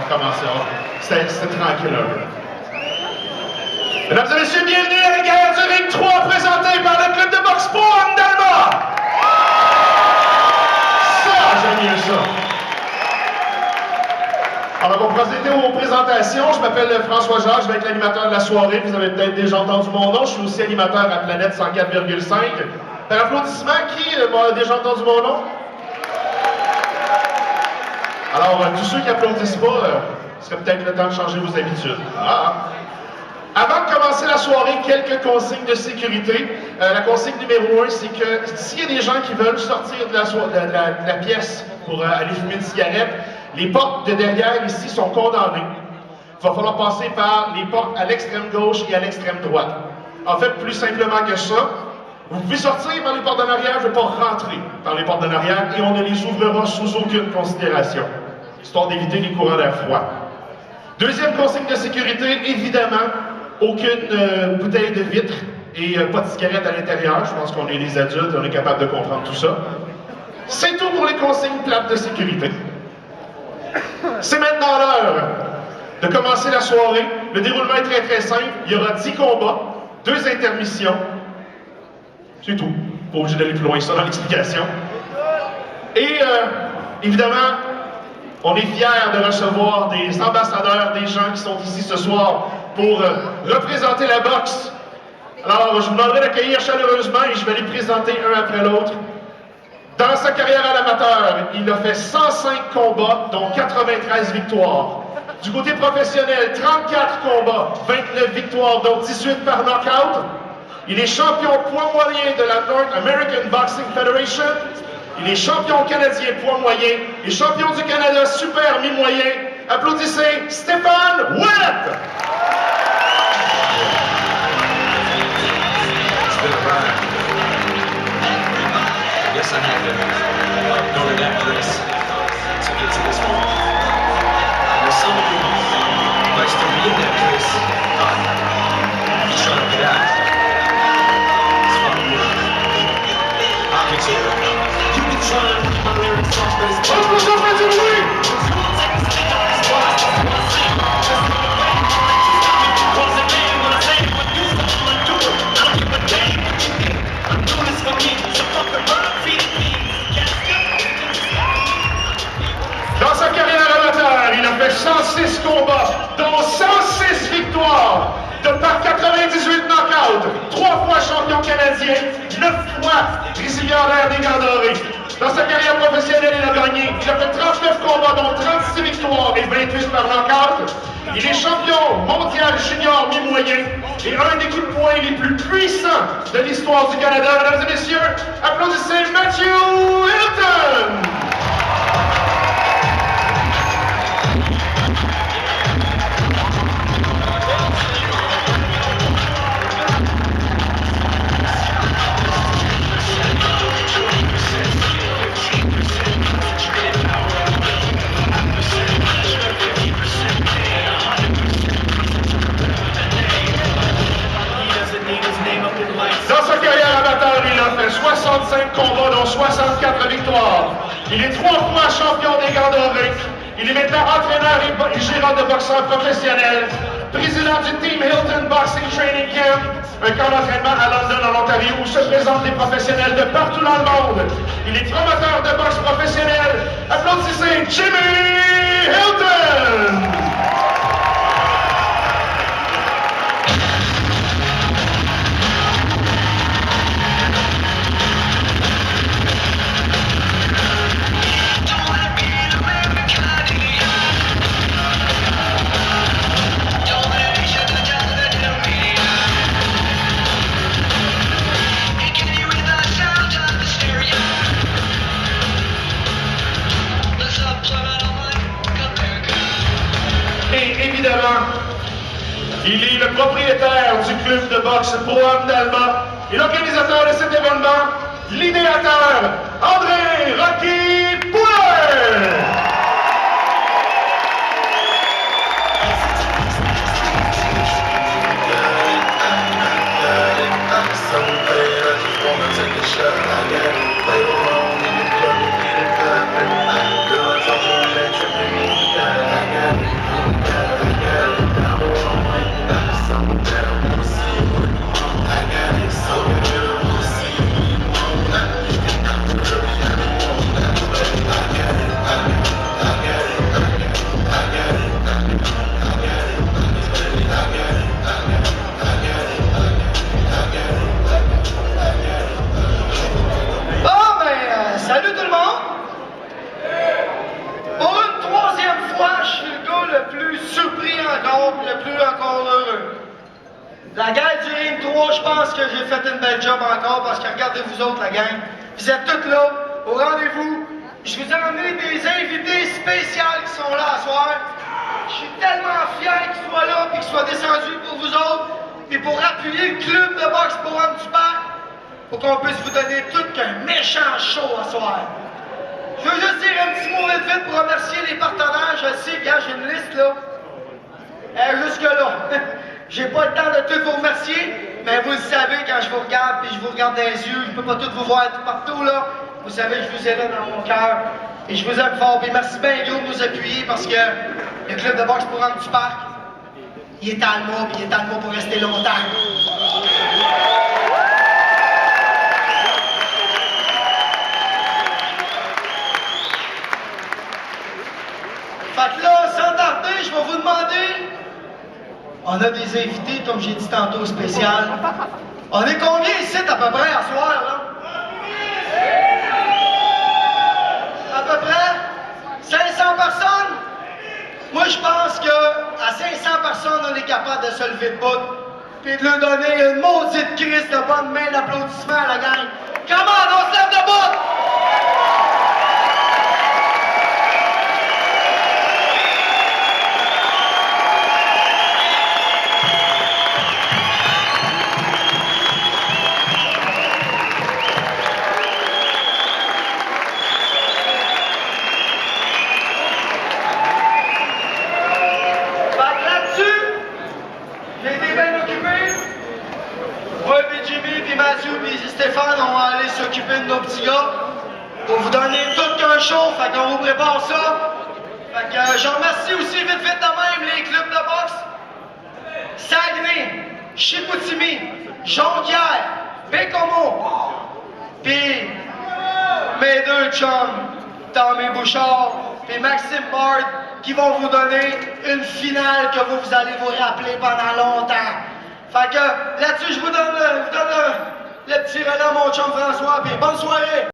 recommencer. C'était tranquille un peu. Mesdames et messieurs, bienvenue à la guerre du Ring 3 présentée par le club de boxe Pro Andalma. Ça, j'aime bien ça. Alors, on va procéder aux présentations. Je m'appelle François Jacques, je vais être l'animateur de la soirée. Vous avez peut-être déjà entendu mon nom. Je suis aussi animateur à Planète 104,5. Par applaudissement, qui m'a déjà entendu mon nom? Alors, tous ceux qui applaudissent pas, ce serait peut-être le temps de changer vos habitudes. Avant de commencer la soirée, quelques consignes de sécurité. La consigne numéro 1, c'est que s'il y a des gens qui veulent sortir de la pièce pour aller fumer une cigarette, les portes de derrière ici sont condamnées. Il va falloir passer par les portes à l'extrême gauche et à l'extrême droite. En fait, plus simplement que ça, vous pouvez sortir par les portes d'en arrière, je ne vais pas rentrer par les portes d'en arrière et on ne les ouvrira sous aucune considération, histoire d'éviter les courants d'air froid. Deuxième consigne de sécurité, évidemment, aucune bouteille de vitre et pas de cigarette à l'intérieur. Je pense qu'on est des adultes et on est capable de comprendre tout ça. C'est tout pour les consignes plates de sécurité. C'est maintenant l'heure de commencer la soirée. Le déroulement est très très simple. Il y aura 10 combats, 2 intermissions. C'est tout. Pas obligé d'aller plus loin que ça dans l'explication. Et évidemment, on est fiers de recevoir des ambassadeurs, des gens qui sont ici ce soir pour représenter la boxe. Alors, je vous demanderai d'accueillir chaleureusement et je vais les présenter un après l'autre. Dans sa carrière à l'amateur, il a fait 105 combats, dont 93 victoires. Du côté professionnel, 34 combats, 29 victoires, dont 18 par knockout. Il est champion poids moyen de la North American Boxing Federation. Il est champion canadien poids moyen et champion du Canada super mi-moyen. Applaudissez Stéphane Ouellette! It's been a ride. I guess I had to go to that place to get to this point. There's some of you might still be in that place. Just trying to get out. It's fun. I'll get you. You can try and keep my lyrics off, but it's Dans sa carrière amateur, il a fait 106 combats, dont 106 victoires, par 98 knockouts, 3 fois champion canadien, 9 fois récipiendaire des Gants dorés. Dans sa carrière professionnelle, il a gagné. Il a fait 39 combats, dont 36 victoires et 28 par knockout. Il est champion mondial junior mi-moyen et un des coups de poing les plus puissants de l'histoire du Canada. Mesdames et messieurs, applaudissez Matthew Hilton! Dans sa carrière amateur, il a fait 65 combats, dont 64 victoires. Il est 3 fois champion des Gants dorés. Il est maintenant entraîneur et gérant de boxeurs professionnels, président du Team Hilton Boxing Training Camp, un camp d'entraînement à London, en Ontario, où se présentent des professionnels de partout dans le monde. Il est promoteur de boxe professionnelle. Applaudissez Jimmy Hilton! Il est le propriétaire du club de boxe Pro Andalma et l'organisateur de cet événement, l'idéateur André Rocky Poulet! pense que j'ai fait une belle job encore parce que regardez vous autres, la gang. Vous êtes tous là, au rendez-vous. Je vous ai emmené des invités spéciaux qui sont là ce soir. Je suis tellement fier qu'ils soient là et qu'ils soient descendus pour vous autres et pour appuyer le club de boxe pour Homme du Parc pour qu'on puisse vous donner tout qu'un méchant show à soir. Je veux juste dire un petit mot vite vite pour remercier les partenaires. Je sais, gars, j'ai une liste là. Jusque-là. J'ai pas le temps de tout vous remercier, mais vous le savez quand je vous regarde puis je vous regarde dans les yeux, je peux pas tout vous voir tout partout là. Vous savez que je vous ai là dans mon cœur et je vous aime fort. Puis merci bien gros de nous appuyer parce que le club de boxe pour Homme du Parc, il est à moi puis il est à moi pour rester longtemps. Fait que là, sans tarder, je vais vous demander. On a des invités, comme j'ai dit tantôt, spécial. On est combien ici à peu près à soir, là? À peu près 500 personnes? Moi, je pense qu'à 500 personnes, on est capable de se lever de bout et de leur donner une maudite crise de bonne main d'applaudissement à la gang. Comment on se lève de bout? Stéphane, on va aller s'occuper de nos petits gars pour vous donner tout qu'un show, fait qu'on vous prépare ça. Fait que je remercie aussi vite de même les clubs de boxe. Saguenay, Chicoutimi, Jonquière, Bécomo, puis mes deux chums, Tommy Bouchard et Maxime Bard, qui vont vous donner une finale que vous allez vous rappeler pendant longtemps. Fait que là-dessus, je vous donne le petit relais à mon chum François, puis bonne soirée!